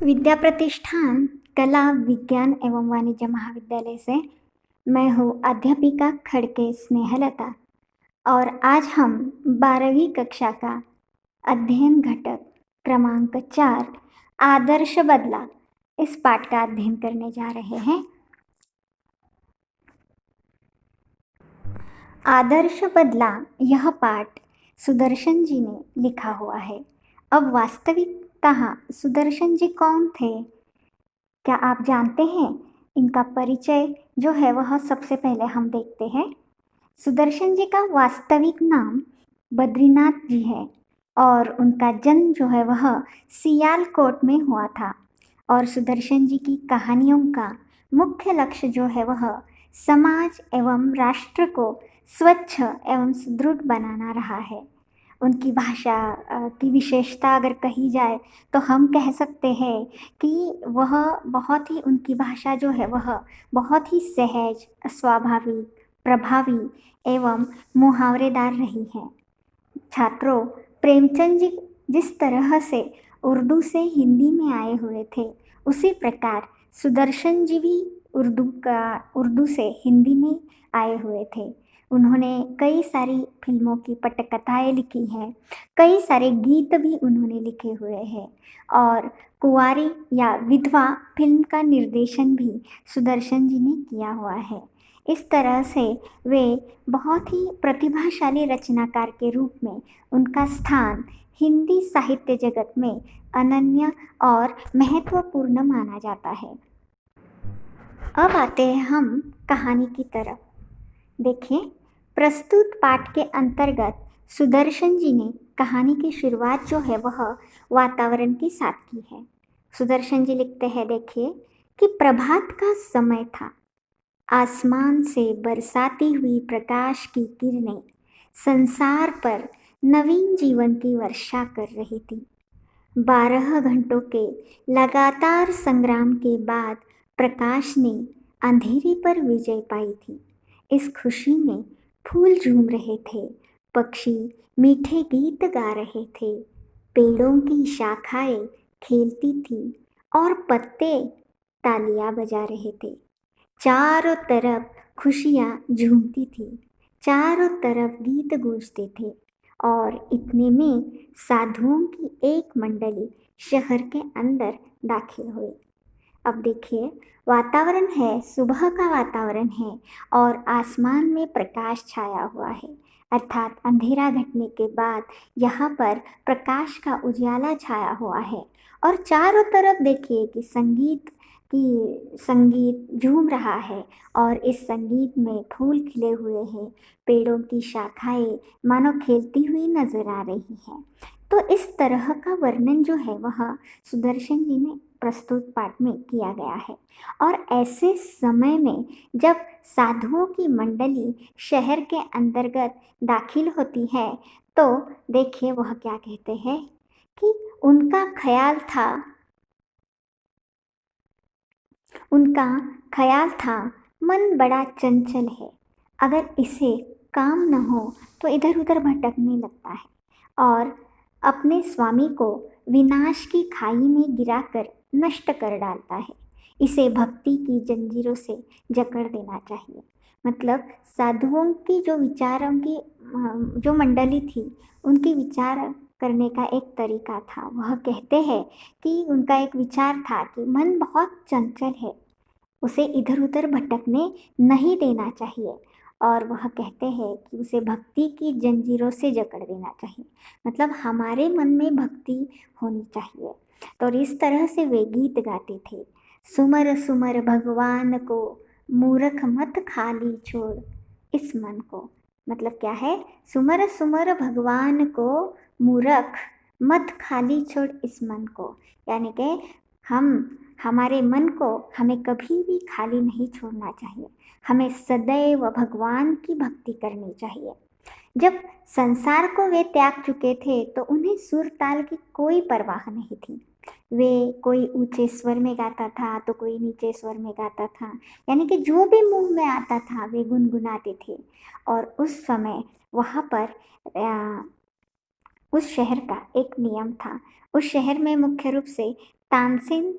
विद्या प्रतिष्ठान कला विज्ञान एवं वाणिज्य महाविद्यालय से मैं हूँ अध्यापिका खड़के स्नेहलता। और आज हम 12वीं कक्षा का अध्ययन घटक क्रमांक 4 आदर्श बदला इस पाठ का अध्ययन करने जा रहे हैं। आदर्श बदला यह पाठ सुदर्शन जी ने लिखा हुआ है। अब वास्तविकतः सुदर्शन जी कौन थे, क्या आप जानते हैं? इनका परिचय जो है वह सबसे पहले हम देखते हैं। सुदर्शन जी का वास्तविक नाम बद्रीनाथ जी है और उनका जन्म जो है वह सियालकोट में हुआ था। और सुदर्शन जी की कहानियों का मुख्य लक्ष्य जो है वह समाज एवं राष्ट्र को स्वच्छ एवं सुदृढ़ बनाना रहा है। उनकी भाषा की विशेषता अगर कही जाए तो हम कह सकते हैं कि वह बहुत ही उनकी भाषा जो है वह बहुत ही सहज, स्वाभाविक, प्रभावी एवं मुहावरेदार रही है। छात्रों, प्रेमचंद जी जिस तरह से उर्दू से हिंदी में आए हुए थे, उसी प्रकार सुदर्शन जी भी उर्दू से हिंदी में आए हुए थे। उन्होंने कई सारी फिल्मों की पटकथाएँ लिखी हैं, कई सारे गीत भी उन्होंने लिखे हुए हैं और कुंवारी या विधवा फिल्म का निर्देशन भी सुदर्शन जी ने किया हुआ है। इस तरह से वे बहुत ही प्रतिभाशाली रचनाकार के रूप में उनका स्थान हिंदी साहित्य जगत में अनन्य और महत्वपूर्ण माना जाता है। अब आते हैं हम कहानी की तरफ। देखिए, प्रस्तुत पाठ के अंतर्गत सुदर्शन जी ने कहानी की शुरुआत जो है वह वातावरण के साथ की है। सुदर्शन जी लिखते हैं, देखिए, कि प्रभात का समय था। आसमान से बरसाती हुई प्रकाश की किरणें संसार पर नवीन जीवन की वर्षा कर रही थी। 12 घंटों के लगातार संग्राम के बाद प्रकाश ने अंधेरे पर विजय पाई थी। इस खुशी में फूल झूम रहे थे, पक्षी मीठे गीत गा रहे थे, पेड़ों की शाखाएं खेलती थी और पत्ते तालियां बजा रहे थे। चारों तरफ खुशियाँ झूमती थी, चारों तरफ गीत गूंजते थे और इतने में साधुओं की एक मंडली शहर के अंदर दाखिल हुई। अब देखिए, वातावरण है, सुबह का वातावरण है और आसमान में प्रकाश छाया हुआ है, अर्थात अंधेरा घटने के बाद यहाँ पर प्रकाश का उजाला छाया हुआ है। और चारों तरफ देखिए कि संगीत झूम रहा है और इस संगीत में फूल खिले हुए हैं, पेड़ों की शाखाएं मानो खेलती हुई नजर आ रही हैं। तो इस तरह का वर्णन जो है वह सुदर्शन जी ने प्रस्तुत पाठ में किया गया है। और ऐसे समय में जब साधुओं की मंडली शहर के अंतर्गत दाखिल होती है तो देखिए वह क्या कहते हैं कि उनका ख्याल था मन बड़ा चंचल है, अगर इसे काम न हो तो इधर उधर भटकने लगता है और अपने स्वामी को विनाश की खाई में गिराकर नष्ट कर डालता है। इसे भक्ति की जंजीरों से जकड़ देना चाहिए। मतलब साधुओं की जो विचारों की जो मंडली थी, उनकी विचार करने का एक तरीका था। वह कहते हैं कि उनका एक विचार था कि मन बहुत चंचल है, उसे इधर उधर भटकने नहीं देना चाहिए और वह कहते हैं कि उसे भक्ति की जंजीरों से जकड़ देना चाहिए। मतलब हमारे मन में भक्ति होनी चाहिए। तो इस तरह से वे गीत गाते थे, सुमर सुमर भगवान को, मूर्ख मत खाली छोड़ इस मन को। मतलब क्या है, सुमर सुमर भगवान को, मूर्ख मत खाली छोड़ इस मन को। यानी कि हमारे मन को हमें कभी भी खाली नहीं छोड़ना चाहिए, हमें सदैव भगवान की भक्ति करनी चाहिए। जब संसार को वे त्याग चुके थे तो उन्हें सुर ताल की कोई परवाह नहीं थी। वे कोई ऊंचे स्वर में गाता था तो कोई नीचे स्वर में गाता था, यानी कि जो भी मुंह में आता था वे गुनगुनाते थे। और उस समय वहाँ पर उस शहर का एक नियम था। उस शहर में मुख्य रूप से तानसेन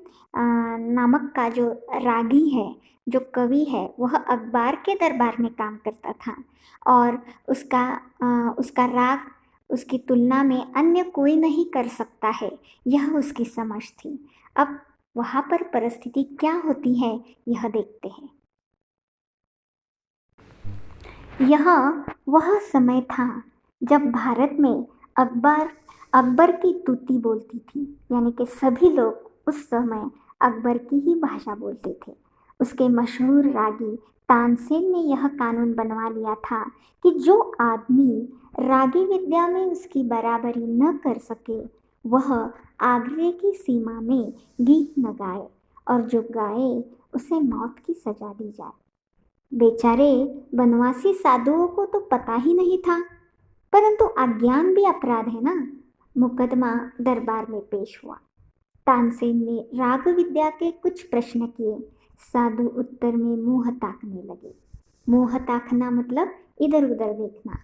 नामक का जो रागी है, जो कवि है, वह अकबर के दरबार में काम करता था और उसका राग उसकी तुलना में अन्य कोई नहीं कर सकता है, यह उसकी समझ थी। अब वहाँ पर परिस्थिति क्या होती है, यह देखते हैं। यह वह समय था जब भारत में अकबर अकबर की तूती बोलती थी, यानी कि सभी लोग उस समय अकबर की ही भाषा बोलते थे। उसके मशहूर रागी तानसेन ने यह कानून बनवा लिया था कि जो आदमी रागी विद्या में उसकी बराबरी न कर सके, वह आगरे की सीमा में गीत न गाए, और जो गाए उसे मौत की सजा दी जाए। बेचारे बनवासी साधुओं को तो पता ही नहीं था, परंतु अज्ञान भी अपराध है ना। मुकदमा दरबार में पेश हुआ। तानसेन ने राग विद्या के कुछ प्रश्न किए। साधु उत्तर में मुंह ताकने लगे। मुंह ताकना मतलब इधर उधर देखना।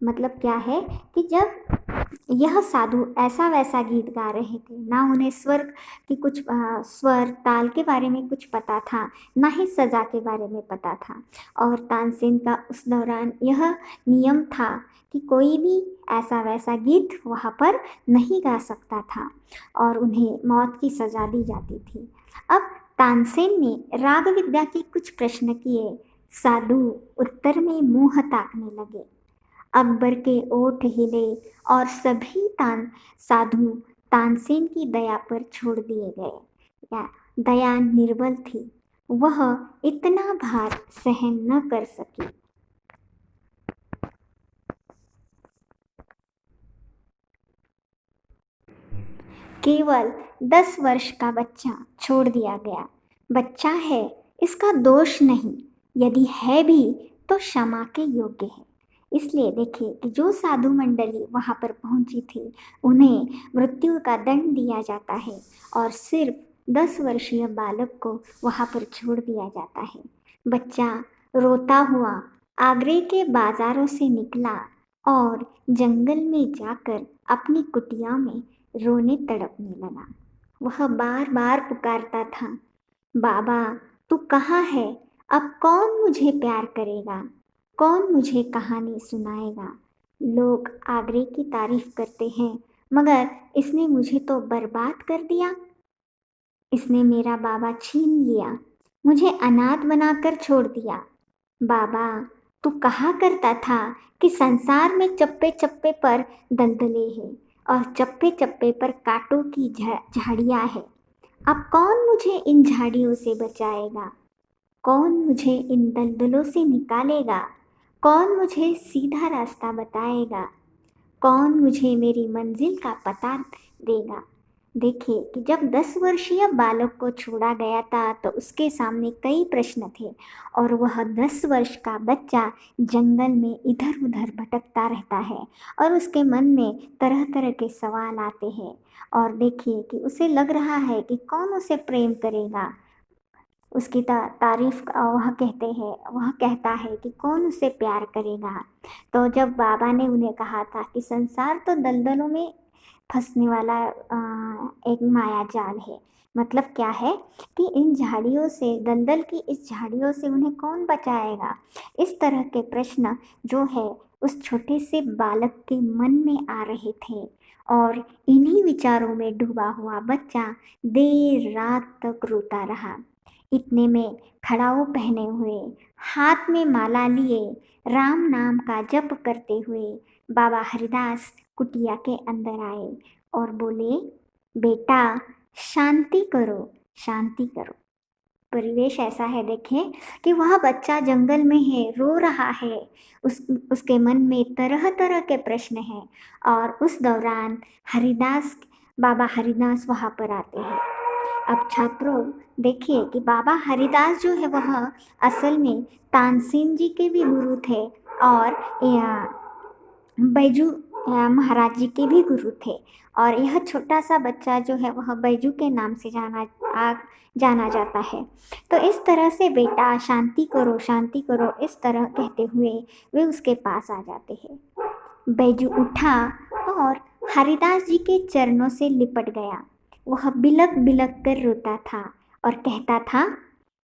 मतलब क्या है कि जब यह साधु ऐसा वैसा गीत गा रहे थे, ना उन्हें स्वर की कुछ स्वर ताल के बारे में कुछ पता था, ना ही सजा के बारे में पता था। और तानसेन का उस दौरान यह नियम था कि कोई भी ऐसा वैसा गीत वहाँ पर नहीं गा सकता था और उन्हें मौत की सजा दी जाती थी। अब तानसेन ने राग विद्या के कुछ प्रश्न किए। साधु उत्तर में मुंह ताकने लगे। अकबर के ओठ हिले और सभी साधु तानसेन की दया पर छोड़ दिए गए। या दया निर्बल थी, वह इतना भार सहन न कर सकी। केवल 10 वर्ष का बच्चा छोड़ दिया गया। बच्चा है, इसका दोष नहीं, यदि है भी तो क्षमा के योग्य है। इसलिए देखिए कि जो साधु मंडली वहाँ पर पहुँची थी, उन्हें मृत्यु का दंड दिया जाता है और सिर्फ 10 वर्षीय बालक को वहाँ पर छोड़ दिया जाता है। बच्चा रोता हुआ आगरे के बाजारों से निकला और जंगल में जाकर अपनी कुटिया में रोने तड़पने लगा। वह बार बार पुकारता था, बाबा तू कहाँ है? अब कौन मुझे प्यार करेगा? कौन मुझे कहानी सुनाएगा? लोग आगरे की तारीफ करते हैं, मगर इसने मुझे तो बर्बाद कर दिया। इसने मेरा बाबा छीन लिया, मुझे अनाथ बनाकर छोड़ दिया। बाबा तू कहा करता था कि संसार में चप्पे चप्पे पर दलदले हैं और चप्पे चप्पे पर कांटों की झाड़ियाँ है। अब कौन मुझे इन झाड़ियों से बचाएगा? कौन मुझे इन दलदलों से निकालेगा? कौन मुझे सीधा रास्ता बताएगा? कौन मुझे मेरी मंजिल का पता देगा? देखिए कि जब 10 वर्षीय बालक को छोड़ा गया था तो उसके सामने कई प्रश्न थे और वह 10 वर्ष का बच्चा जंगल में इधर उधर भटकता रहता है और उसके मन में तरह तरह के सवाल आते हैं। और देखिए कि उसे लग रहा है कि कौन उसे प्रेम करेगा। उसकी तारीफ वह कहता है कि कौन उसे प्यार करेगा। तो जब बाबा ने उन्हें कहा था कि संसार तो दलदलों में फंसने वाला एक माया जाल है, मतलब क्या है कि इन झाड़ियों से, दलदल की इस झाड़ियों से उन्हें कौन बचाएगा। इस तरह के प्रश्न जो है उस छोटे से बालक के मन में आ रहे थे और इन्हीं विचारों में डूबा हुआ बच्चा देर रात तक रोता रहा। इतने में खड़ाऊ पहने हुए, हाथ में माला लिए, राम नाम का जप करते हुए बाबा हरिदास कुटिया के अंदर आए और बोले, बेटा शांति करो, शांति करो। परिवेश ऐसा है, देखें कि वह बच्चा जंगल में है, रो रहा है, उसके मन में तरह तरह के प्रश्न हैं और उस दौरान बाबा हरिदास वहाँ पर आते हैं। अब छात्रों देखिए कि बाबा हरिदास जो है वह असल में तानसेन जी के भी गुरु थे और बैजू महाराज जी के भी गुरु थे। और यह छोटा सा बच्चा जो है वह बैजू के नाम से जाना जाता है। तो इस तरह से बेटा शांति करो, शांति करो, इस तरह कहते हुए वे उसके पास आ जाते हैं। बैजू उठा और हरिदास जी के चरणों से लिपट गया। वह बिलक बिलक कर रोता था और कहता था,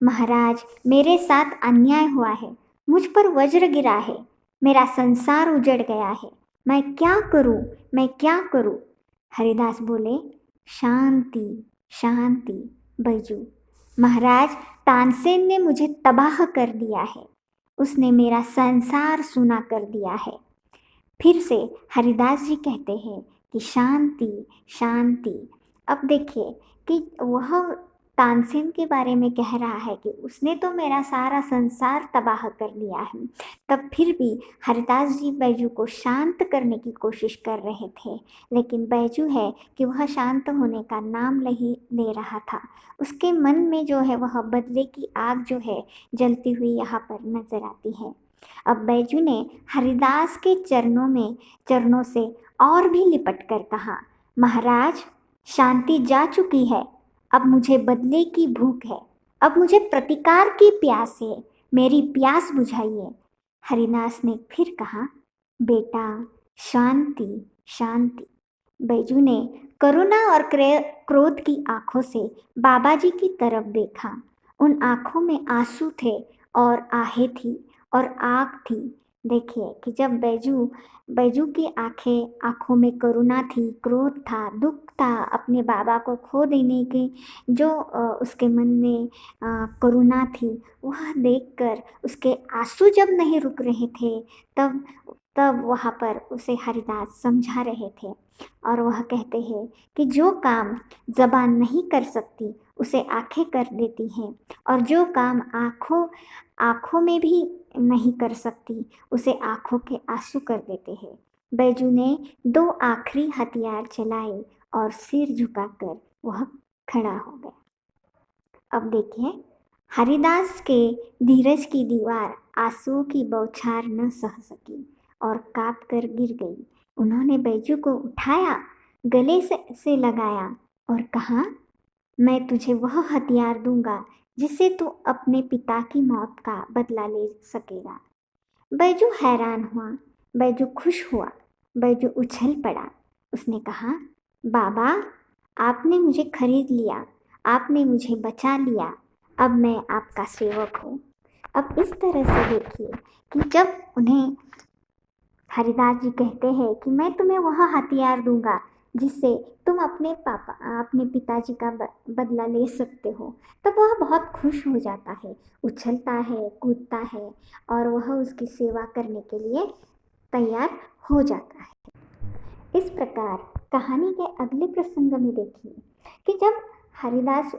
महाराज, मेरे साथ अन्याय हुआ है, मुझ पर वज्र गिरा है, मेरा संसार उजड़ गया है, मैं क्या करूं, मैं क्या करूं। हरिदास बोले, शांति शांति बैजू। महाराज, तानसेन ने मुझे तबाह कर दिया है, उसने मेरा संसार सूना कर दिया है। फिर से हरिदास जी कहते हैं कि शांति शांति। अब देखिए कि वह तानसेन के बारे में कह रहा है कि उसने तो मेरा सारा संसार तबाह कर दिया है, तब फिर भी हरिदास जी बैजू को शांत करने की कोशिश कर रहे थे, लेकिन बैजू है कि वह शांत होने का नाम नहीं ले रहा था। उसके मन में जो है वह बदले की आग जो है जलती हुई यहाँ पर नजर आती है। अब बैजू ने हरिदास के चरणों से और भी लिपट कर कहा, महाराज, शांति जा चुकी है, अब मुझे बदले की भूख है, अब मुझे प्रतिकार की प्यास है, मेरी प्यास बुझाइए। हरिदास ने फिर कहा, बेटा, शांति शांति। बैजू ने करुणा और क्रोध की आंखों से बाबा जी की तरफ देखा। उन आंखों में आंसू थे और आहें थी और आग थी। देखिए कि जब बैजू बैजू की आंखों में करुणा थी, क्रोध था, दुख था, अपने बाबा को खो देने की जो उसके मन में करुणा थी, वह देखकर उसके आंसू जब नहीं रुक रहे थे, तब तब वहाँ पर उसे हरिदास समझा रहे थे। और वह कहते हैं कि जो काम जबान नहीं कर सकती उसे आंखें कर देती हैं, और जो काम आँखों में भी नहीं कर सकती उसे आँखों के आंसू कर देते हैं। बैजू ने दो आखिरी हथियार चलाए और सिर झुकाकर वह खड़ा हो गया। अब देखिए, हरिदास के धीरज की दीवार आंसुओं की बौछार न सह सकी और कांप कर गिर गई। उन्होंने बैजू को उठाया, गले से लगाया और कहा, मैं तुझे वह हथियार दूंगा जिससे तू अपने पिता की मौत का बदला ले सकेगा। बैजू हैरान हुआ, बैजू खुश हुआ, बैजू उछल पड़ा। उसने कहा, बाबा, आपने मुझे खरीद लिया, आपने मुझे बचा लिया, अब मैं आपका सेवक हूँ। अब इस तरह से देखिए कि जब उन्हें हरिदास जी कहते हैं कि मैं तुम्हें वह हथियार दूंगा जिससे तुम अपने पिताजी का बदला ले सकते हो, तब वह बहुत खुश हो जाता है, उछलता है, कूदता है और वह उसकी सेवा करने के लिए तैयार हो जाता है। इस प्रकार कहानी के अगले प्रसंग में देखिए कि जब हरिदास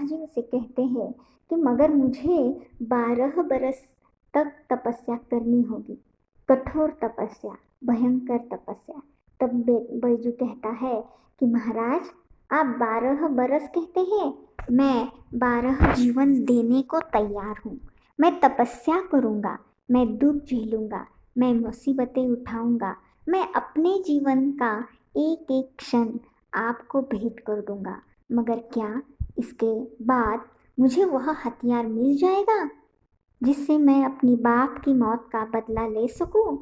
जी उसे कहते हैं कि मगर मुझे 12 बरस तक तपस्या करनी होगी, कठोर तपस्या, भयंकर तपस्या। तब बैजू कहता है कि महाराज, आप 12 बरस कहते हैं, मैं 12 जीवन देने को तैयार हूँ। मैं तपस्या करूँगा, मैं दुख झेलूँगा, मैं मुसीबतें उठाऊँगा, मैं अपने जीवन का एक एक क्षण आपको भेंट कर दूँगा, मगर क्या इसके बाद मुझे वह हथियार मिल जाएगा जिससे मैं अपनी बाप की मौत का बदला ले सकूं?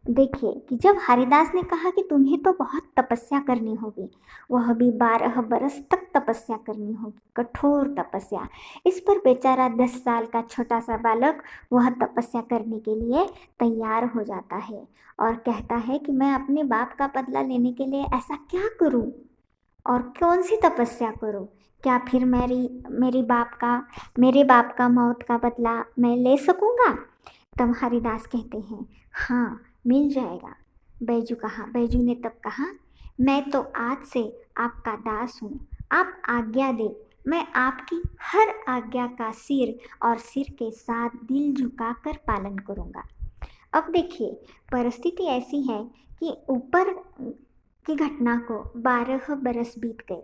देखिए कि जब हरिदास ने कहा कि तुम्हें तो बहुत तपस्या करनी होगी, वह भी 12 बरस तक तपस्या करनी होगी, कठोर तपस्या। इस पर बेचारा 10 साल का छोटा सा बालक वह तपस्या करने के लिए तैयार हो जाता है और कहता है कि मैं अपने बाप का बदला लेने के लिए ऐसा क्या करूं और कौन सी तपस्या करूं? क्या फिर मेरे बाप का मौत का बदला मैं ले सकूंगा? तब हरिदास कहते हैं, हाँ, मिल जाएगा। बैजू ने तब कहा, मैं तो आज से आपका दास हूँ, आप आज्ञा दे, मैं आपकी हर आज्ञा का सिर और सिर के साथ दिल झुकाकर पालन करूँगा। अब देखिए, परिस्थिति ऐसी है कि ऊपर की घटना को 12 बरस बीत गए।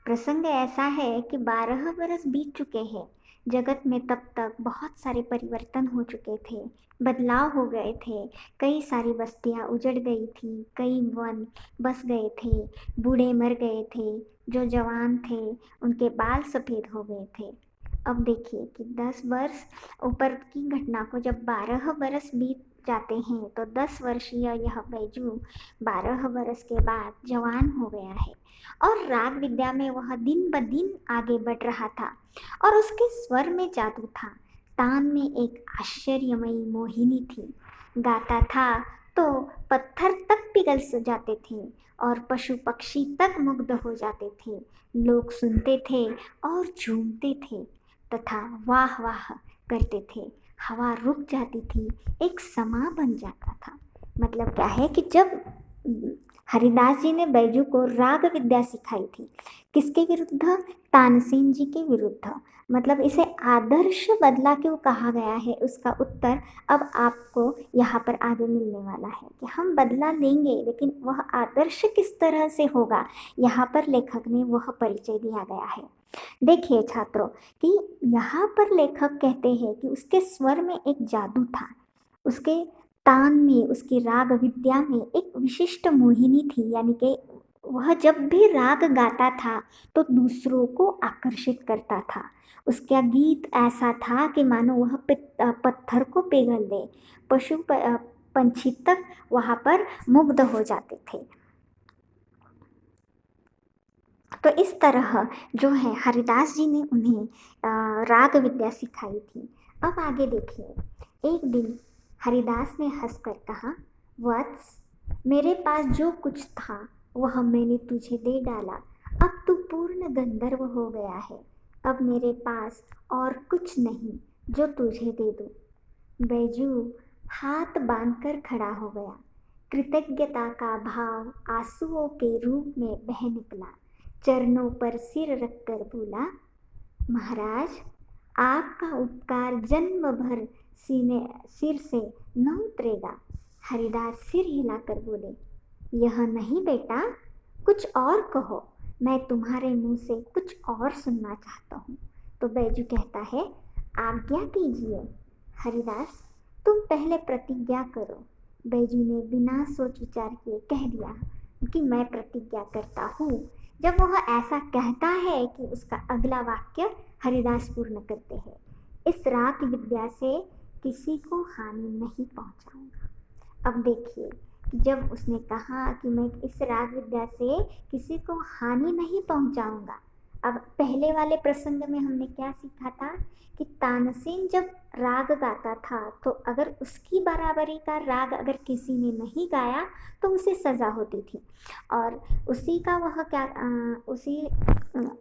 प्रसंग ऐसा है कि 12 बरस बीत चुके हैं। जगत में तब तक बहुत सारे परिवर्तन हो चुके थे, बदलाव हो गए थे, कई सारी बस्तियां उजड़ गई थी, कई वन बस गए थे, बूढ़े मर गए थे, जो जवान थे उनके बाल सफ़ेद हो गए थे। अब देखिए कि 10 वर्ष ऊपर की घटना को जब 12 बरस जाते हैं तो 10 वर्षीय यह बैजू 12 वर्ष के बाद जवान हो गया है और राग विद्या में वह दिन ब दिन आगे बढ़ रहा था और उसके स्वर में जादू था। तान में एक आश्चर्यमयी मोहिनी थी। गाता था तो पत्थर तक पिघल जाते थे और पशु पक्षी तक मुग्ध हो जाते थे। लोग सुनते थे और झूमते थे तथा वाह वाह करते थे। हवा रुक जाती थी, एक समा बन जाता था। मतलब क्या है कि जब हरिदास जी ने बैजू को राग विद्या सिखाई थी, किसके विरुद्ध? तानसेन जी के विरुद्ध। मतलब इसे आदर्श बदला क्यों कहा गया है, उसका उत्तर अब आपको यहाँ पर आगे मिलने वाला है कि हम बदला लेंगे, लेकिन वह आदर्श किस तरह से होगा, यहाँ पर लेखक ने वह परिचय दिया गया है। देखिए छात्रों कि यहाँ पर लेखक कहते हैं कि उसके स्वर में एक जादू था, उसके तान में, उसकी राग विद्या में एक विशिष्ट मोहिनी थी, यानी कि वह जब भी राग गाता था तो दूसरों को आकर्षित करता था। उसका गीत ऐसा था कि मानो वह पत्थर को पिघल दे, पंछी तक वहाँ पर मुग्ध हो जाते थे। तो इस तरह जो है हरिदास जी ने उन्हें राग विद्या सिखाई थी। अब आगे देखिए, एक दिन हरिदास ने हंसकर कहा, वत्स, मेरे पास जो कुछ था वह मैंने तुझे दे डाला। अब तू पूर्ण गंधर्व हो गया है। अब मेरे पास और कुछ नहीं जो तुझे दे दूं। बैजू हाथ बांधकर खड़ा हो गया। कृतज्ञता का भाव आंसुओं के रूप में बह निकला। चरणों पर सिर रखकर बोला, महाराज, आपका उपकार जन्म भर सिर से न उतरेगा। हरिदास सिर हिलाकर बोले, यह नहीं बेटा, कुछ और कहो, मैं तुम्हारे मुंह से कुछ और सुनना चाहता हूँ। तो बैजू कहता है, आज्ञा कीजिए हरिदास, तुम पहले प्रतिज्ञा करो। बैजू ने बिना सोच विचार किए कह दिया कि मैं प्रतिज्ञा करता हूँ। जब वह ऐसा कहता है कि उसका अगला वाक्य हरिदास पूर्ण करते हैं, इस राग विद्या से किसी को हानि नहीं पहुंचाऊंगा। अब देखिए कि जब उसने कहा कि मैं इस राग विद्या से किसी को हानि नहीं पहुंचाऊंगा, अब पहले वाले प्रसंग में हमने क्या सीखा था कि तानसेन जब राग गाता था तो अगर उसकी बराबरी का राग अगर किसी ने नहीं गाया तो उसे सज़ा होती थी, और उसी का वह क्या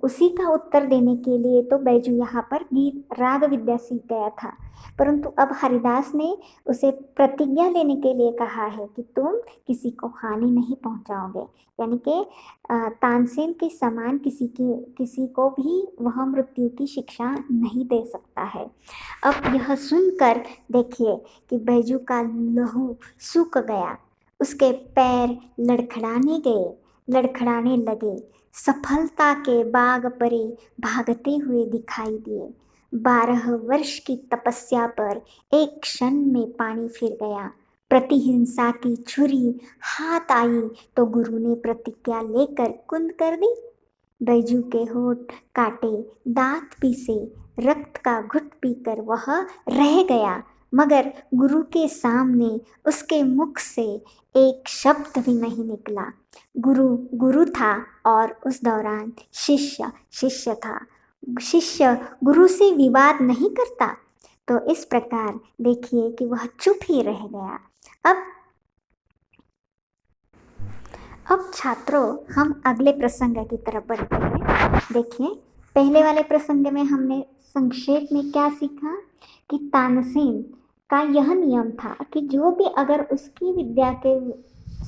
उसी का उत्तर देने के लिए तो बैजू यहाँ पर गीत राग विद्या सीख गया था। परंतु अब हरिदास ने उसे प्रतिज्ञा लेने के लिए कहा है कि तुम किसी को हानि नहीं पहुँचाओगे, यानी कि तानसेन के समान किसी को भी वह मृत्यु की शिक्षा नहीं दे सकता है। अब यह सुनकर देखिए कि बैजू का लहू सूख गया, उसके पैर लड़खड़ाने लगे, सफलता के बाग परे भागते हुए दिखाई दिए। 12 वर्ष की तपस्या पर एक क्षण में पानी फिर गया। प्रतिहिंसा की छुरी हाथ आई तो गुरु ने प्रतिज्ञा लेकर कुंद कर दी। बैजू के होठ काटे, दांत पीसे, रक्त का घुट पीकर वह रह गया, मगर गुरु के सामने उसके मुख से एक शब्द भी नहीं निकला। गुरु गुरु था और उस दौरान शिष्य शिष्य था। शिष्य गुरु से विवाद नहीं करता। तो इस प्रकार देखिए कि वह चुप ही रह गया। अब छात्रों हम अगले प्रसंग की तरफ बढ़ते हैं। देखिए, पहले वाले प्रसंग में हमने संक्षेप में क्या सीखा कि तानसेन का यह नियम था कि जो भी अगर उसकी विद्या के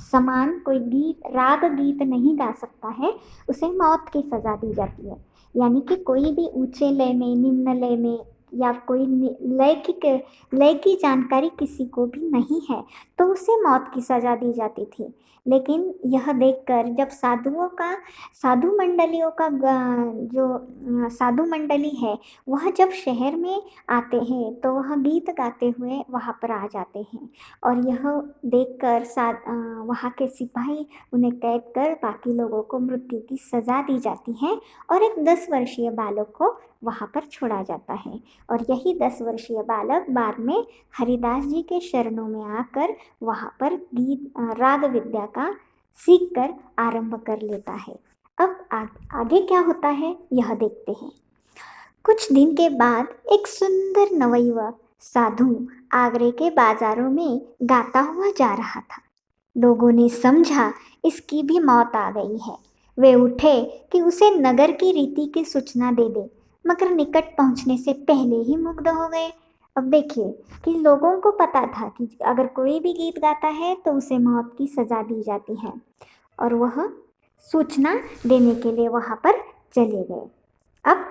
समान कोई राग गीत नहीं गा सकता है उसे मौत की सजा दी जाती है। यानी कि कोई भी ऊंचे लय में, निम्न लय में या कोई लय की जानकारी किसी को भी नहीं है तो उसे मौत की सजा दी जाती थी। लेकिन यह देखकर जब साधु मंडलियों का जो साधु मंडली है, वह जब शहर में आते हैं तो वह गीत गाते हुए वहाँ पर आ जाते हैं। और यह देखकर वहाँ के सिपाही उन्हें कैद कर बाकी लोगों को मृत्यु की सज़ा दी जाती है और एक 10 वर्षीय बालक को वहाँ पर छोड़ा जाता है। और यही 10 वर्षीय बालक बाद में हरिदास जी के शरणों में आकर वहाँ पर राग विद्या का सीख कर आरंभ कर लेता है। अब आगे क्या होता है यह देखते हैं। कुछ दिन के बाद एक सुंदर नवयुवक साधु आगरे के बाजारों में गाता हुआ जा रहा था। लोगों ने समझा इसकी भी मौत आ गई है। वे उठे कि उसे नगर की रीति की सूचना दे दे, मगर निकट पहुंचने से पहले ही मुग्ध हो गए। अब देखिए कि लोगों को पता था कि अगर कोई भी गीत गाता है तो उसे मौत की सज़ा दी जाती है, और वह सूचना देने के लिए वहाँ पर चले गए। अब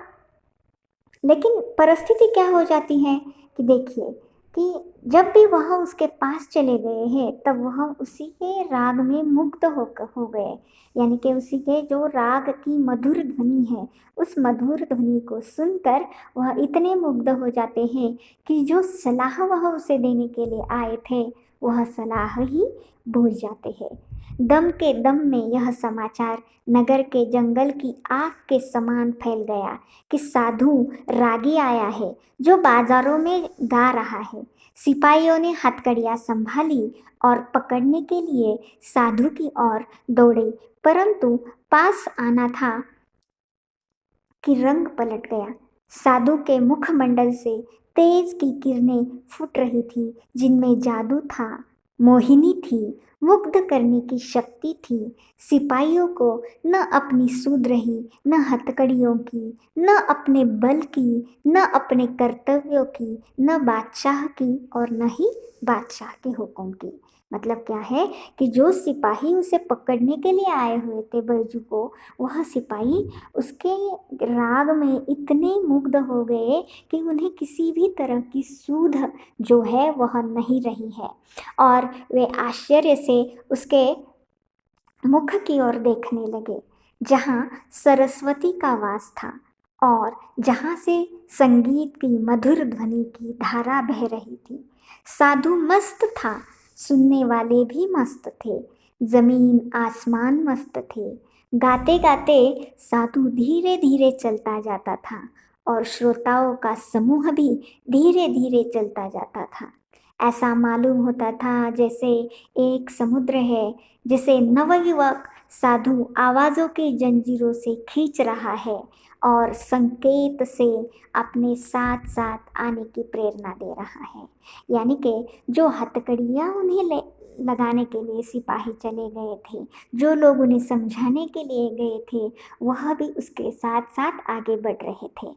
लेकिन परिस्थिति क्या हो जाती है कि देखिए कि जब भी वह उसके पास चले गए हैं तब वह उसी के राग में मुग्ध हो गए, यानी कि उसी के जो राग की मधुर ध्वनि है उस मधुर ध्वनि को सुनकर वह इतने मुग्ध हो जाते हैं कि जो सलाह वह उसे देने के लिए आए थे वह सलाह ही भूल जाते हैं। दम के दम में यह समाचार नगर के जंगल की आग के समान फैल गया कि साधु रागी आया है जो बाजारों में गा रहा है। सिपाहियों ने हथकड़ियाँ संभाली और पकड़ने के लिए साधु की ओर दौड़े, परंतु पास आना था कि रंग पलट गया। साधु के मुखमंडल से तेज की किरणें फूट रही थी जिनमें जादू था, मोहिनी थी, मुग्ध करने की शक्ति थी। सिपाहियों को न अपनी सूद रही, न हथकड़ियों की, न अपने बल की, न अपने कर्तव्यों की, न बादशाह की और न ही बादशाह के हुक्म की। मतलब क्या है कि जो सिपाही उसे पकड़ने के लिए आए हुए थे बैजू को, वह सिपाही उसके राग में इतने मुग्ध हो गए कि उन्हें किसी भी तरह की सूध जो है वह नहीं रही है, और वे आश्चर्य से उसके मुख की ओर देखने लगे जहाँ सरस्वती का वास था और जहाँ से संगीत की मधुर ध्वनि की धारा बह रही थी। साधु मस्त था, सुनने वाले भी मस्त थे, जमीन आसमान मस्त थे। गाते गाते साधु धीरे धीरे चलता जाता था और श्रोताओं का समूह भी धीरे धीरे चलता जाता था। ऐसा मालूम होता था जैसे एक समुद्र है जिसे नवयुवक साधु आवाज़ों की जंजीरों से खींच रहा है और संकेत से अपने साथ साथ आने की प्रेरणा दे रहा है। यानी कि जो हथकड़ियाँ उन्हें लगाने के लिए सिपाही चले गए थे, जो लोग उन्हें समझाने के लिए गए थे, वह भी उसके साथ साथ आगे बढ़ रहे थे।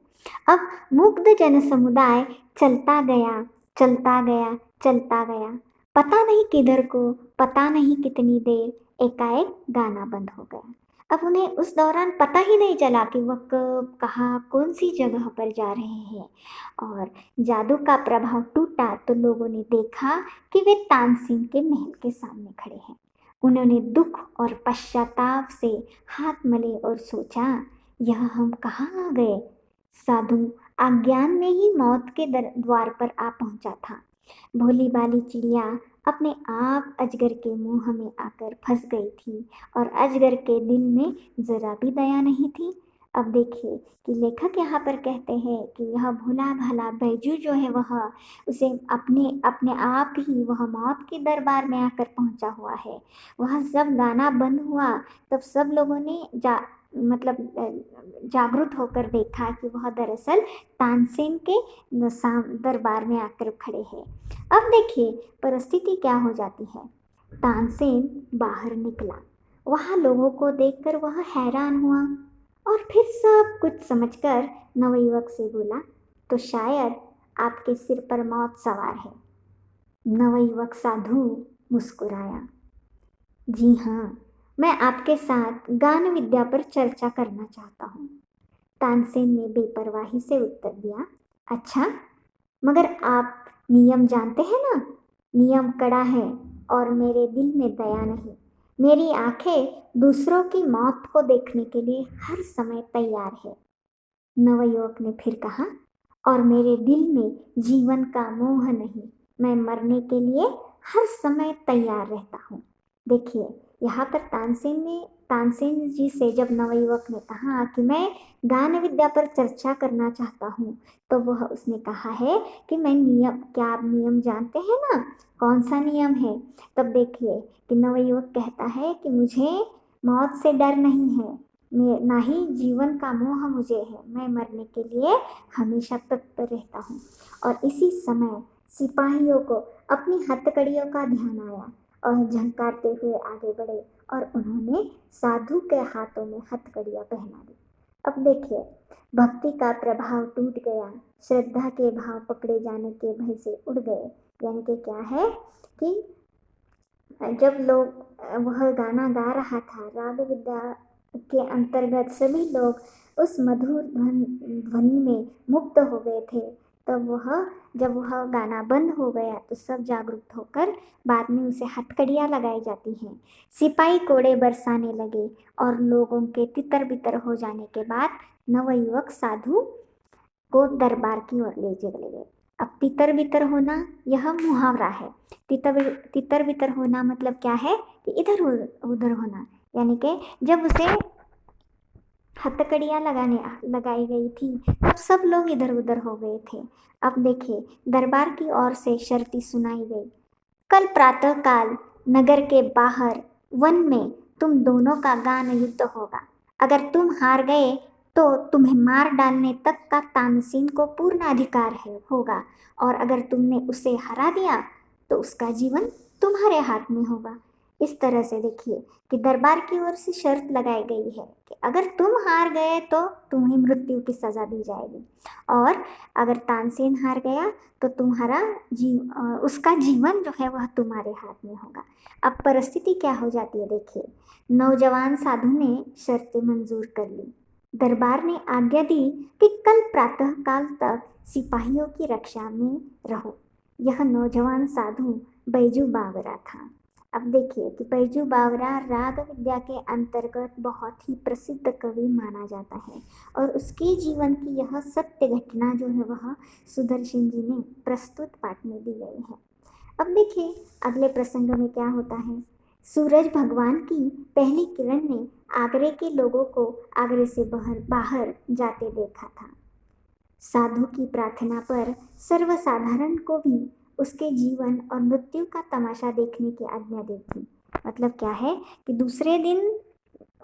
अब मुग्ध जन समुदाय चलता गया, चलता गया, चलता गया। पता नहीं किधर को, पता नहीं कितनी देर एकाएक गाना बंद हो गया। अब उन्हें उस दौरान पता ही नहीं चला कि वह कब कहाँ कौन सी जगह पर जा रहे हैं। और जादू का प्रभाव टूटा तो लोगों ने देखा कि वे तानसेन के महल के सामने खड़े हैं। उन्होंने दुख और पश्चाताप से हाथ मले और सोचा, यह हम कहाँ आ गए। साधु अज्ञान में ही मौत के द्वार पर आ पहुंचा था। भोली भाली चिड़िया अपने आप अजगर के मुंह में आकर फंस गई थी और अजगर के दिल में जरा भी दया नहीं थी। अब देखिए कि लेखक यहाँ पर कहते हैं कि यह भोला भाला बैजू जो है वह उसे अपने अपने आप ही वह मौत के दरबार में आकर पहुँचा हुआ है। वह जब गाना बंद हुआ तब सब लोगों ने जागरूक होकर देखा कि वह दरअसल तानसेन के दरबार में आकर खड़े हैं। अब देखिए परिस्थिति क्या हो जाती है। तानसेन बाहर निकला, वहाँ लोगों को देखकर वह हैरान हुआ और फिर सब कुछ समझकर नवयुवक से बोला, तो शायद आपके सिर पर मौत सवार है। नवयुवक साधु मुस्कुराया, जी हाँ, मैं आपके साथ गान विद्या पर चर्चा करना चाहता हूँ। तानसेन ने बेपरवाही से उत्तर दिया, अच्छा, मगर आप नियम जानते हैं ना। नियम कड़ा है और मेरे दिल में दया नहीं। मेरी आंखें दूसरों की मौत को देखने के लिए हर समय तैयार है। नवयुवक ने फिर कहा, और मेरे दिल में जीवन का मोह नहीं, मैं मरने के लिए हर समय तैयार रहता हूँ। देखिए, यहाँ पर तानसेन जी से जब नवयुवक ने कहा कि मैं गान विद्या पर चर्चा करना चाहता हूँ, तो वह उसने कहा है कि मैं नियम, क्या आप नियम जानते हैं ना, कौन सा नियम है? तब देखिए कि नवयुवक कहता है कि मुझे मौत से डर नहीं है, ना ही जीवन का मोह मुझे है, मैं मरने के लिए हमेशा तत्पर रहता हूँ। और इसी समय सिपाहियों को अपनी हथकड़ियों का ध्यान आया और झंकारते हुए आगे बढ़े और उन्होंने साधु के हाथों में हथकड़ियाँ पहना दी। अब देखिए, भक्ति का प्रभाव टूट गया, श्रद्धा के भाव पकड़े जाने के भय से उड़ गए। यानी कि क्या है कि जब लोग वह गाना गा रहा था राग विद्या के अंतर्गत, सभी लोग उस मधुर ध्वनि में मुक्त हो गए थे। तब जब वह गाना बंद हो गया तो सब जागरूक होकर बाद में उसे हथकड़ियाँ लगाई जाती हैं, सिपाही कोड़े बरसाने लगे और लोगों के तितर बितर हो जाने के बाद नवयुवक साधु को दरबार की ओर ले चले गए। अब तितर बितर होना यह मुहावरा है। तितर बितर होना मतलब क्या है कि इधर उधर होना, यानी कि जब उसे हथकड़ियाँ लगाई गई थी तब सब लोग इधर उधर हो गए थे। अब देखिए, दरबार की ओर से शर्ती सुनाई गई, कल प्रातः काल नगर के बाहर वन में तुम दोनों का गान युद्ध होगा। अगर तुम हार गए तो तुम्हें मार डालने तक का तानसेन को पूर्ण अधिकार होगा, और अगर तुमने उसे हरा दिया तो उसका जीवन तुम्हारे हाथ में होगा। इस तरह से देखिए कि दरबार की ओर से शर्त लगाई गई है कि अगर तुम हार गए तो तुम्हें मृत्यु की सजा दी जाएगी, और अगर तानसेन हार गया तो उसका जीवन जो है वह तुम्हारे हाथ में होगा। अब परिस्थिति क्या हो जाती है देखिए, नौजवान साधु ने शर्तें मंजूर कर ली। दरबार ने आज्ञा दी कि कल प्रातः काल तक सिपाहियों की रक्षा में रहो। यह नौजवान साधु बैजू बावरा था। अब देखिए कि बैजू बावरा राग विद्या के अंतर्गत बहुत ही प्रसिद्ध कवि माना जाता है, और उसके जीवन की यह सत्य घटना जो है वह सुदर्शन जी ने प्रस्तुत पाठ में दी गई है। अब देखिए अगले प्रसंग में क्या होता है। सूरज भगवान की पहली किरण ने आगरे के लोगों को आगरे से बाहर बाहर जाते देखा था। साधु की प्रार्थना पर सर्वसाधारण को भी उसके जीवन और मृत्यु का तमाशा देखने की आज्ञा दी थी। मतलब क्या है कि दूसरे दिन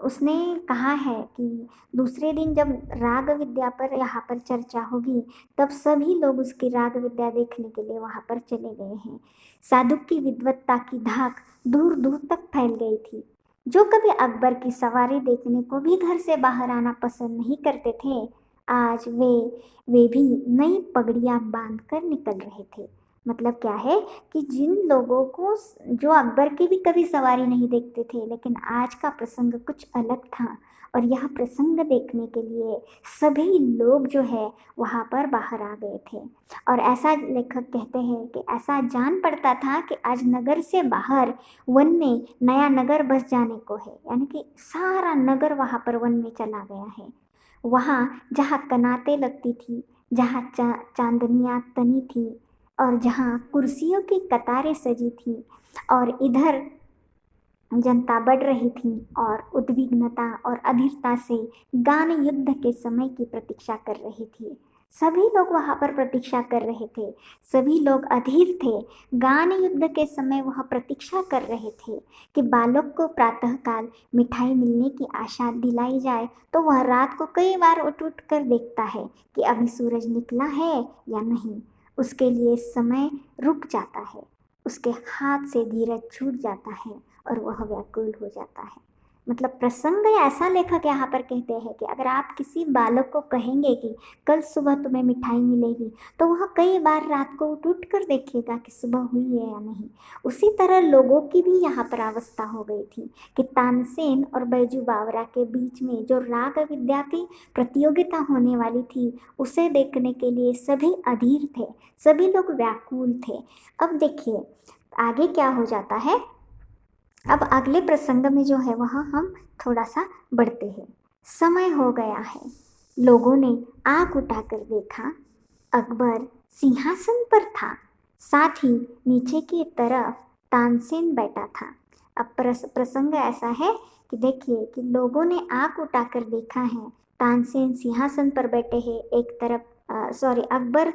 उसने कहा है कि दूसरे दिन जब राग विद्या पर यहाँ पर चर्चा होगी तब सभी लोग उसकी राग विद्या देखने के लिए वहाँ पर चले गए हैं। साधु की विद्वत्ता की धाक दूर दूर तक फैल गई थी। जो कभी अकबर की सवारी देखने को भी घर से बाहर आना पसंद नहीं करते थे, आज वे भी नई पगड़ियाँ बांध कर निकल रहे थे। मतलब क्या है कि जिन लोगों को जो अकबर की भी कभी सवारी नहीं देखते थे, लेकिन आज का प्रसंग कुछ अलग था और यह प्रसंग देखने के लिए सभी लोग जो है वहाँ पर बाहर आ गए थे। और ऐसा लेखक कहते हैं कि ऐसा जान पड़ता था कि आज नगर से बाहर वन में नया नगर बस जाने को है, यानी कि सारा नगर वहाँ पर वन में चला गया है। वहाँ जहाँ कनातें लगती थी, जहाँ चांदनियाँ तनी थी, और जहाँ कुर्सियों की कतारें सजी थी, और इधर जनता बढ़ रही थी और उद्विग्नता और अधीरता से गान युद्ध के समय की प्रतीक्षा कर रही थी। सभी लोग वहाँ पर प्रतीक्षा कर रहे थे, सभी लोग अधीर थे। गान युद्ध के समय वह प्रतीक्षा कर रहे थे कि बालक को प्रातःकाल मिठाई मिलने की आशा दिलाई जाए, तो वह रात को कई बार उठ उठ कर देखता है कि अभी सूरज निकला है या नहीं। उसके लिए समय रुक जाता है, उसके हाथ से धीरज छूट जाता है और वह व्याकुल हो जाता है। मतलब प्रसंग ऐसा लेखक यहाँ पर कहते हैं कि अगर आप किसी बालक को कहेंगे कि कल सुबह तुम्हें मिठाई मिलेगी, तो वह कई बार रात को उठ उठ कर देखेगा कि सुबह हुई है या नहीं। उसी तरह लोगों की भी यहाँ पर अवस्था हो गई थी कि तानसेन और बैजू बावरा के बीच में जो राग विद्या की प्रतियोगिता होने वाली थी, उसे देखने के लिए सभी अधीर थे, सभी लोग व्याकुल थे। अब देखिए आगे क्या हो जाता है अब अगले प्रसंग में जो है वह हम थोड़ा सा बढ़ते हैं। समय हो गया है, लोगों ने आँख उठाकर देखा। अकबर सिंहासन पर था, साथ ही नीचे की तरफ तानसेन बैठा था। अब प्रसंग ऐसा है कि देखिए कि लोगों ने आँख उठाकर देखा है, तानसेन सिंहासन पर बैठे हैं। एक तरफ अकबर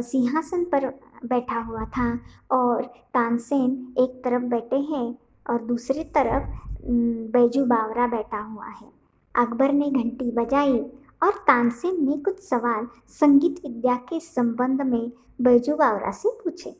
सिंहासन पर बैठा हुआ था और तानसेन एक तरफ बैठे हैं और दूसरी तरफ बैजू बावरा बैठा हुआ है। अकबर ने घंटी बजाई और तानसेन ने कुछ सवाल संगीत विद्या के संबंध में बैजू बावरा से पूछे।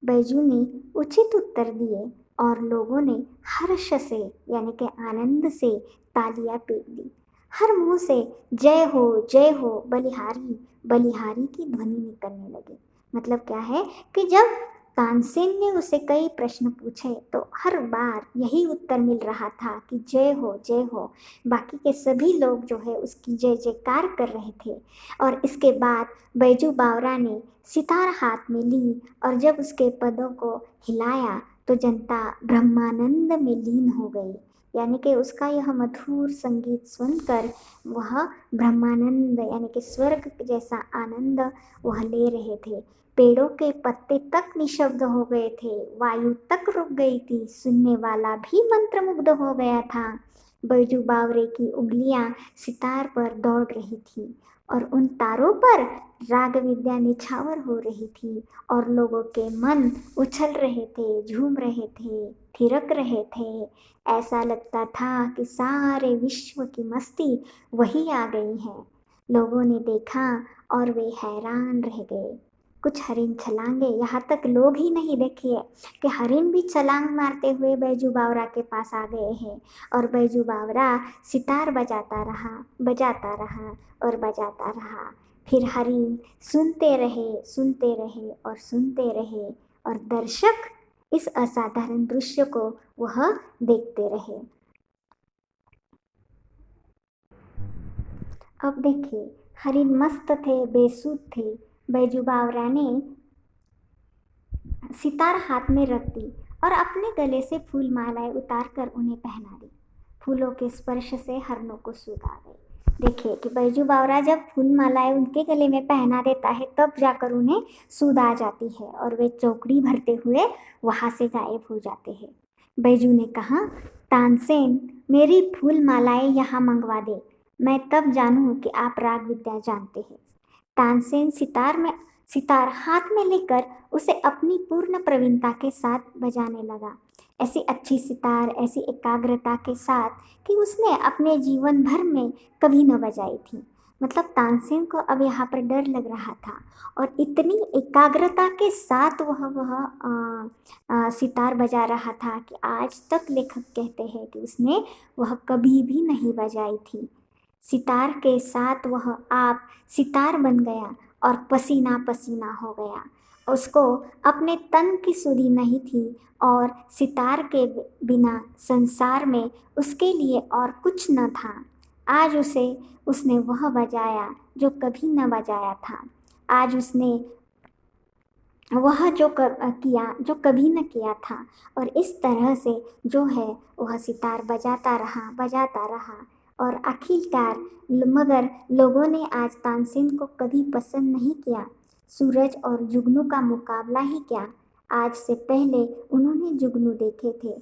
बैजू ने उचित उत्तर दिए और लोगों ने हर्ष से यानी कि आनंद से तालियां पीट दी। हर मुंह से जय हो बलिहारी बलिहारी की ध्वनि निकलने लगी। मतलब क्या है कि जब तानसेन ने उसे कई प्रश्न पूछे तो हर बार यही उत्तर मिल रहा था कि जय हो जय हो। बाकी के सभी लोग जो है उसकी जय जयकार कर रहे थे। और इसके बाद बैजू बावरा ने सितार हाथ में ली और जब उसके पदों को हिलाया तो जनता ब्रह्मानंद में लीन हो गई। यानी कि उसका यह मधुर संगीत सुनकर वह ब्रह्मानंद यानी कि स्वर्ग जैसा आनंद वह ले रहे थे। पेड़ों के पत्ते तक निशब्द हो गए थे, वायु तक रुक गई थी, सुनने वाला भी मंत्रमुग्ध हो गया था। बैजू बावरे की उंगलियां सितार पर दौड़ रही थी और उन तारों पर राग विद्या निछावर हो रही थी और लोगों के मन उछल रहे थे, झूम रहे थे, थिरक रहे थे। ऐसा लगता था कि सारे विश्व की मस्ती वही आ गई है। लोगों ने देखा और वे हैरान रह गए। कुछ हरिन छलांगे, यहाँ तक लोग ही नहीं देखिए कि हरिन भी छलांग मारते हुए बैजू बावरा के पास आ गए हैं। और बैजू बावरा सितार बजाता रहा और बजाता रहा। फिर हरिन सुनते रहे और सुनते रहे और दर्शक इस असाधारण दृश्य को वह देखते रहे। अब देखिए हरिन मस्त थे, बेसुध थे। बैजू बावरा ने सितार हाथ में रख दी और अपने गले से फूल मालाएं उतार कर उन्हें पहना दी। फूलों के स्पर्श से हरणों को सूद आ गई। देखिए कि बैजू बावरा जब फूल मालाएं उनके गले में पहना देता है तब जाकर उन्हें सूद आ जाती है और वे चौकड़ी भरते हुए वहां से गायब हो जाते हैं। बैजू ने कहा, तानसेन मेरी फूल मालाएं यहाँ मंगवा दे, मैं तब जानूं कि आप राग विद्या जानते हैं। तानसेन सितार हाथ में लेकर उसे अपनी पूर्ण प्रवीणता के साथ बजाने लगा। ऐसी अच्छी सितार, ऐसी एकाग्रता के साथ कि उसने अपने जीवन भर में कभी न बजाई थी। मतलब तानसेन को अब यहाँ पर डर लग रहा था और इतनी एकाग्रता के साथ वह सितार बजा रहा था कि आज तक लेखक कहते हैं कि उसने वह कभी भी नहीं बजाई थी। सितार के साथ वह आप सितार बन गया और पसीना पसीना हो गया। उसको अपने तन की सुधि नहीं थी और सितार के बिना संसार में उसके लिए और न कुछ था। आज उसने वह बजाया जो कभी न बजाया था। आज उसने वह किया जो कभी न किया था। और इस तरह से जो है वह सितार बजाता रहा और आखिरकार मगर लोगों ने आज तानसेन को कभी पसंद नहीं किया। सूरज और जुगनू का मुकाबला ही क्या, आज से पहले उन्होंने जुगनू देखे थे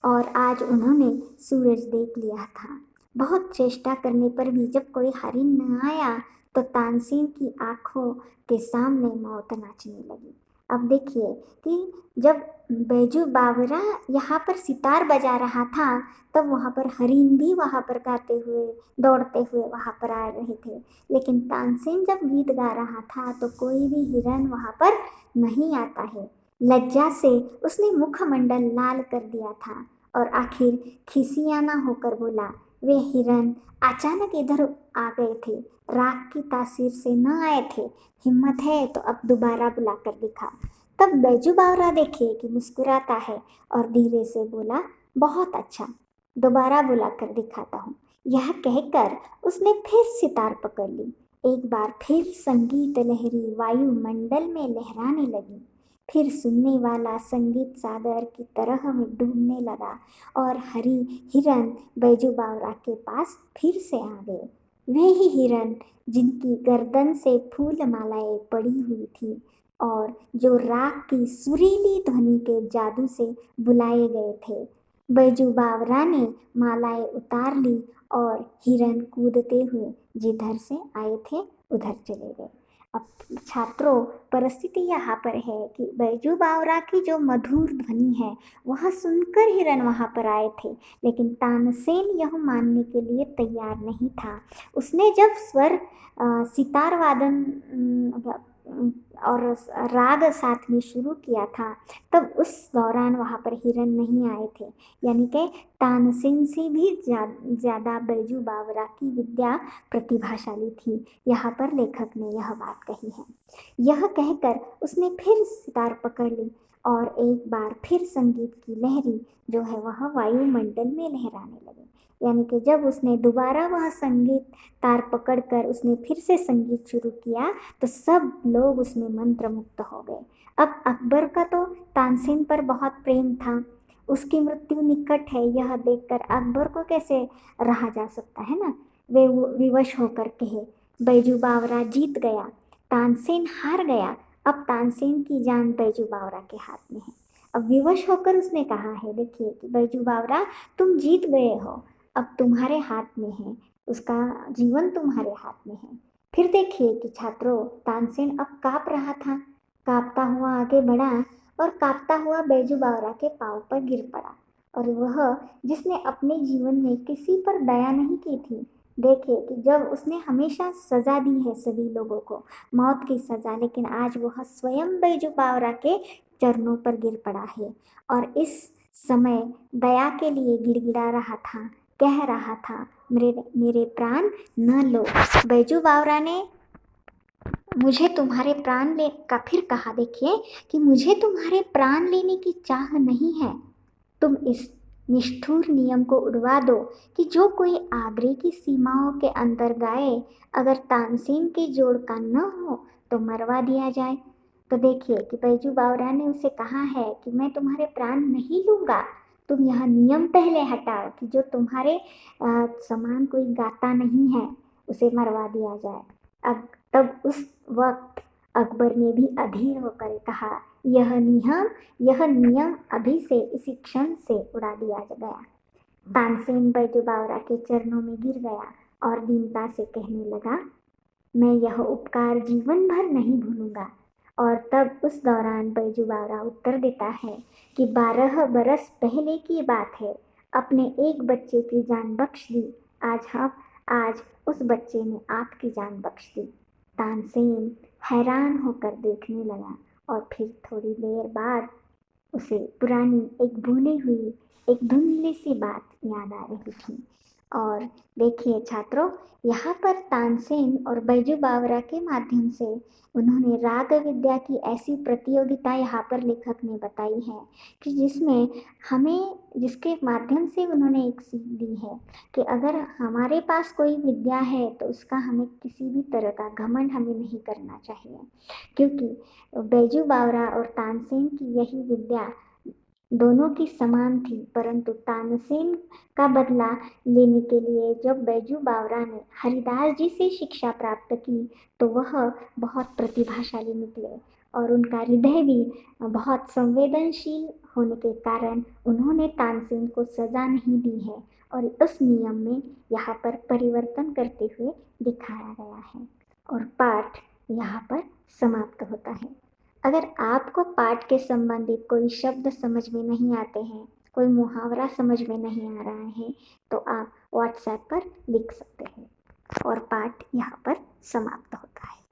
और आज उन्होंने सूरज देख लिया था। बहुत चेष्टा करने पर भी जब कोई हरिन न आया तो तानसेन की आंखों के सामने मौत नाचने लगी। अब देखिए कि जब बैजू बावरा यहाँ पर सितार बजा रहा था तब वहाँ पर हरिन भी वहाँ पर गाते हुए दौड़ते हुए वहाँ पर आ रहे थे। लेकिन तानसेन जब गीत गा रहा था तो कोई भी हिरन वहाँ पर नहीं आता है। लज्जा से उसने मुखमंडल लाल कर दिया था और आखिर खिसियाना होकर बोला, वे हिरन अचानक इधर आ गए थे, राग की तासीर से न आए थे। हिम्मत है तो अब दोबारा बुलाकर दिखा। तब बैजू बावरा देखे कि मुस्कुराता है और धीरे से बोला, बहुत अच्छा, दोबारा बुलाकर दिखाता हूँ। यह कहकर उसने फिर सितार पकड़ ली। एक बार फिर संगीत लहरी वायुमंडल में लहराने लगी। फिर सुनने वाला संगीत सागर की तरह में डूबने लगा और हरी हिरन बैजू बावरा के पास फिर से आ गए। वे ही हिरन जिनकी गर्दन से फूल मालाएं पड़ी हुई थी और जो राग की सुरीली ध्वनि के जादू से बुलाए गए थे। बैजू बावरा ने मालाएं उतार ली और हिरन कूदते हुए जिधर से आए थे उधर चले गए। अब छात्रों, परिस्थिति यहाँ पर है कि बैजू बावरा की जो मधुर ध्वनि है वह सुनकर हिरन वहाँ पर आए थे, लेकिन तानसेन यह मानने के लिए तैयार नहीं था। उसने जब स्वर सितार वादन और राग साथ में शुरू किया था, तब उस दौरान वहाँ पर हिरन नहीं आए थे। यानी कि तानसेन से भी ज़्यादा बैजू बावरा की विद्या प्रतिभाशाली थी। यहाँ पर लेखक ने यह बात कही है। यह कहकर उसने फिर सितार पकड़ ली और एक बार फिर संगीत की लहरी जो है वह वायुमंडल में लहराने लगी। यानी कि जब उसने दोबारा वह संगीत तार पकड़कर उसने फिर से संगीत शुरू किया तो सब लोग उसमें मंत्रमुग्ध हो गए। अब अकबर का तो तानसेन पर बहुत प्रेम था। उसकी मृत्यु निकट है यह देखकर अकबर को कैसे रहा जा सकता है ना। वे विवश होकर कहे, बैजू बावरा जीत गया, तानसेन हार गया। अब तानसेन की जान बैजू बावरा के हाथ में है। अब विवश होकर उसने कहा है, देखिए कि बैजू बावरा तुम जीत गए हो, अब तुम्हारे हाथ में है, उसका जीवन तुम्हारे हाथ में है। फिर देखिए कि छात्रों, तानसेन अब काँप रहा था। काँपता हुआ आगे बढ़ा और काँपता हुआ बैजू बावरा के पाँव पर गिर पड़ा। और वह जिसने अपने जीवन में किसी पर दया नहीं की थी, देखे कि जब उसने हमेशा सजा दी है सभी लोगों को, मौत की सजा, लेकिन आज वह स्वयं बैजू बावरा के चरणों पर गिर पड़ा है और इस समय दया के लिए गिड़गिड़ा रहा था, कह रहा था, मेरे मेरे प्राण न लो। बैजू बावरा ने मुझे तुम्हारे प्राण ले का फिर कहा, देखिए कि मुझे तुम्हारे प्राण लेने की चाह नहीं है। तुम इस निष्ठुर नियम को उड़वा दो कि जो कोई आगरे की सीमाओं के अंदर गाए, अगर तानसेन के जोड़ का न हो तो मरवा दिया जाए। तो देखिए कि बैजू बावरा ने उसे कहा है कि मैं तुम्हारे प्राण नहीं लूँगा, तुम यह नियम पहले हटाओ कि जो तुम्हारे समान कोई गाता नहीं है उसे मरवा दिया जाए। अब तब उस वक्त अकबर ने भी अधीर होकर कहा, यह नियम अभी से इसी क्षण से उड़ा दिया गया। तानसेन बैजू बावरा के चरणों में गिर गया और दीनता से कहने लगा, मैं यह उपकार जीवन भर नहीं भूलूंगा। और तब उस दौरान बैजू बावरा उत्तर देता है कि 12 बरस पहले की बात है, अपने एक बच्चे की जान बख्श दी, आज उस बच्चे ने आपकी जान बख्श दी। तानसेन हैरान होकर देखने लगा और फिर थोड़ी देर बाद उसे पुरानी एक भूली हुई एक धुंधली सी बात याद आ रही थी। और देखिए छात्रों, यहाँ पर तानसेन और बैजू बावरा के माध्यम से उन्होंने राग विद्या की ऐसी प्रतियोगिता यहाँ पर लेखक ने बताई है कि जिसके माध्यम से उन्होंने एक सीख दी है कि अगर हमारे पास कोई विद्या है तो उसका हमें किसी भी तरह का घमंड हमें नहीं करना चाहिए, क्योंकि बैजू बावरा और तानसेन की यही विद्या दोनों की समान थी। परंतु तानसेन का बदला लेने के लिए जब बैजू बावरा ने हरिदास जी से शिक्षा प्राप्त की तो वह बहुत प्रतिभाशाली निकले और उनका हृदय भी बहुत संवेदनशील होने के कारण उन्होंने तानसेन को सजा नहीं दी है और उस नियम में यहाँ पर परिवर्तन करते हुए दिखाया गया है। और पाठ यहाँ पर समाप्त होता है। अगर आपको पाठ के संबंधित कोई शब्द समझ में नहीं आते हैं, कोई मुहावरा समझ में नहीं आ रहा है, तो आप व्हाट्सएप पर लिख सकते हैं और पाठ यहाँ पर समाप्त होता है।